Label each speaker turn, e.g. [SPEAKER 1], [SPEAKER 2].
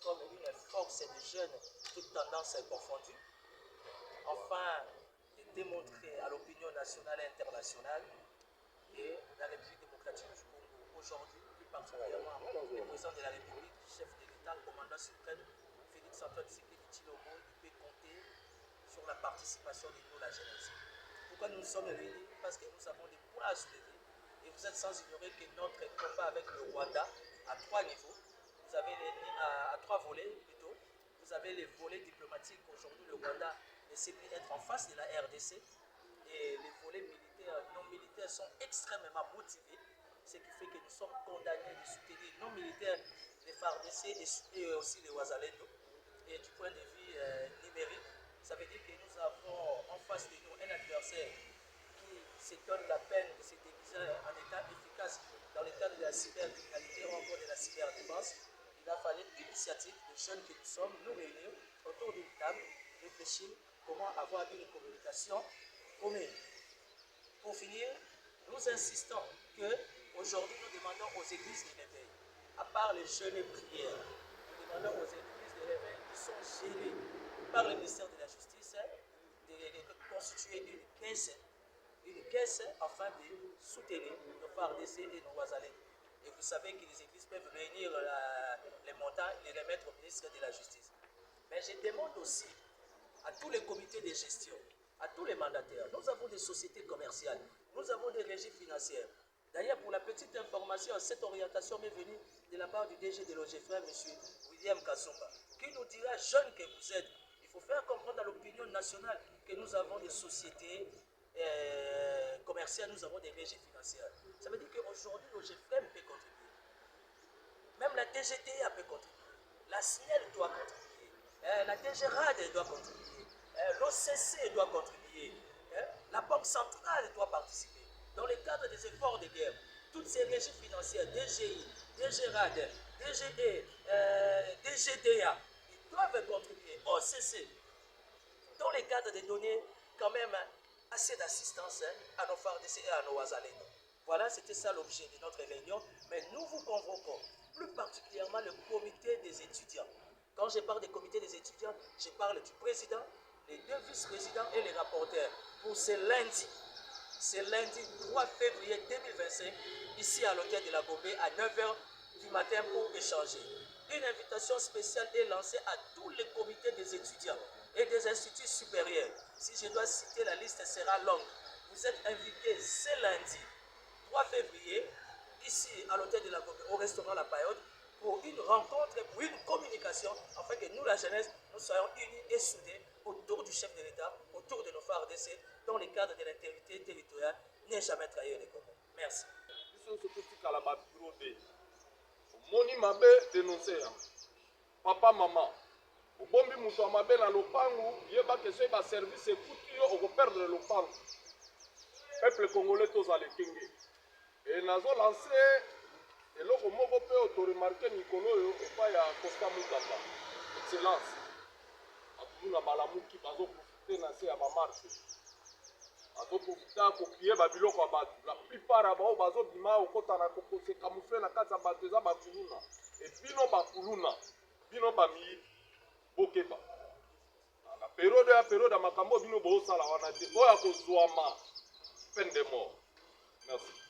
[SPEAKER 1] comme une force de jeunes, toutes tendances confondues, afin de démontrer à l'opinion nationale et internationale que la République démocratique du Congo, aujourd'hui, plus particulièrement le président de la République, chef de l'État, commandant suprême, Félix Antoine Tshisekedi Tshilombo, il peut compter sur la participation de nous, la jeunesse. Pourquoi nous nous sommes réunis? Parce que nous avons des points à soulever. Et vous êtes sans ignorer que notre combat avec le Rwanda à 3 niveaux, vous avez à 3 volets plutôt. Vous avez les volets diplomatiques. Aujourd'hui, le Rwanda essaie d'être en face de la RDC. Et les volets militaires, non militaires sont extrêmement motivés. Ce qui fait que nous sommes condamnés de soutenir nos militaires, les FARDC et aussi les Wazalendo. Et du point de vue numérique, ça veut dire que nous avons en face de nous un adversaire qui se donne la peine de se déguiser en état efficace dans le cadre de la cybercriminalité ou encore de la cyberdéfense. Il a fallu une initiative de jeunes que nous sommes, nous réunir autour d'une table, réfléchir comment avoir une communication commune. Pour finir, nous insistons que aujourd'hui nous demandons aux églises de réveil, à part les jeûnes et prières, nous demandons aux églises de réveil qui sont gérées par le ministère de la Justice de constituer une caisse afin de soutenir nos FARDC et nos Wazalais. Et vous savez que les églises peuvent réunir les montants et les remettre au ministre de la Justice. Mais je demande aussi à tous les comités de gestion, à tous les mandataires. Nous avons des sociétés commerciales, nous avons des régies financières. D'ailleurs, pour la petite information, cette orientation m'est venue de la part du DG de l'OGFR, M. William Kasumba, qui nous dira, jeunes que vous êtes, il faut faire comprendre à l'opinion nationale que nous avons des sociétés commerciales, nous avons des régies financières. Ça veut dire qu'aujourd'hui, l'OGFR peut contribuer. Même la DGTA peut contribuer. La SNEL doit contribuer. La DGRAD doit contribuer. L'OCC doit contribuer. La Banque centrale doit participer. Dans le cadre des efforts de guerre, toutes ces régies financières, DGI, DGRAD, DGE, DGDA, ils doivent contribuer. OCC, dans le cadre de donner quand même assez d'assistance à nos FARDC et à nos Wazalendo. Voilà, c'était ça l'objet de notre réunion. Mais nous vous convoquons, plus particulièrement le comité des étudiants. Quand je parle des comités des étudiants, je parle du président, les 2 vice-présidents et les rapporteurs. Pour ce lundi 3 février 2025, ici à l'hôtel de la Gobé à 9h du matin pour échanger. Une invitation spéciale est lancée à tous les comités des étudiants et des instituts supérieurs. Si je dois citer, la liste sera longue. Vous êtes invités ce lundi 3 février, ici à l'hôtel de la Gobé, au restaurant La Paillote, pour une rencontre, pour une communication, afin que nous, la jeunesse, nous soyons unis et soudés autour du chef de l'État, autour de nos FARDC, dans le cadre de l'intégrité territoriale, n'est jamais trahir les Congos. Merci.
[SPEAKER 2] Moni mabe dénoncé. Papa, maman. Au bon bi muto mabe na lopangu, yeba que c'est ba service écoute yo au perdre le lopangu. Peuple congolais tous à l'ékenge. Et nazo lancé eloko moko pe auto remarquer Nikolo yo epa ya Costa Mutamba. Excellence. Atuna malamuki bazo profiter na se ya ba marche. Azo profiter ko pied ba biloko ya batu. La plupart aba bazo bima okota na koko se camoufler na kati ya batu za bakuluna. Et bino bakuluna, bino bami bokeba. Na période ya makambo bino bo sala wana te. Oya ko zwama peine de mort. Merci.